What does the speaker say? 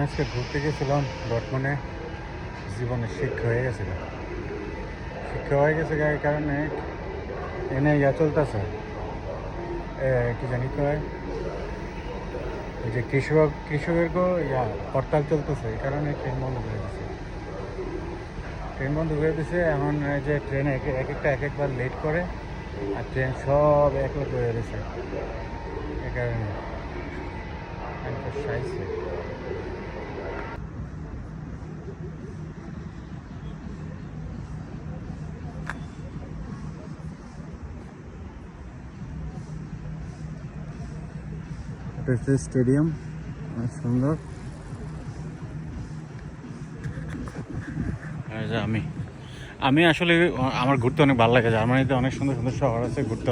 আজকে ঘুরতে গেছিলাম ডটমনে, জীবনে শিক্ষা হয়ে গেছিল। শিক্ষা হয়ে গেছে এই কারণে এনে চলতেছে, কি জানি কয়, ওই যে কৃষকের হরতাল চলতেছে, এই কারণে ট্রেন বন্ধ করে দিছে। ট্রেন বন্ধ করে দিছে। এখন এই যে ট্রেন এক একবার লেট করে, আর ট্রেন সব এক লোক হয়ে গেছে। এই কারণে সাইছে। এটা হচ্ছে স্টেডিয়াম, অনেক সুন্দর। আমি আসলে আমার ঘুরতে অনেক ভালো লাগে। জার্মানিতে অনেক সুন্দর সুন্দর শহর আছে ঘুরতে।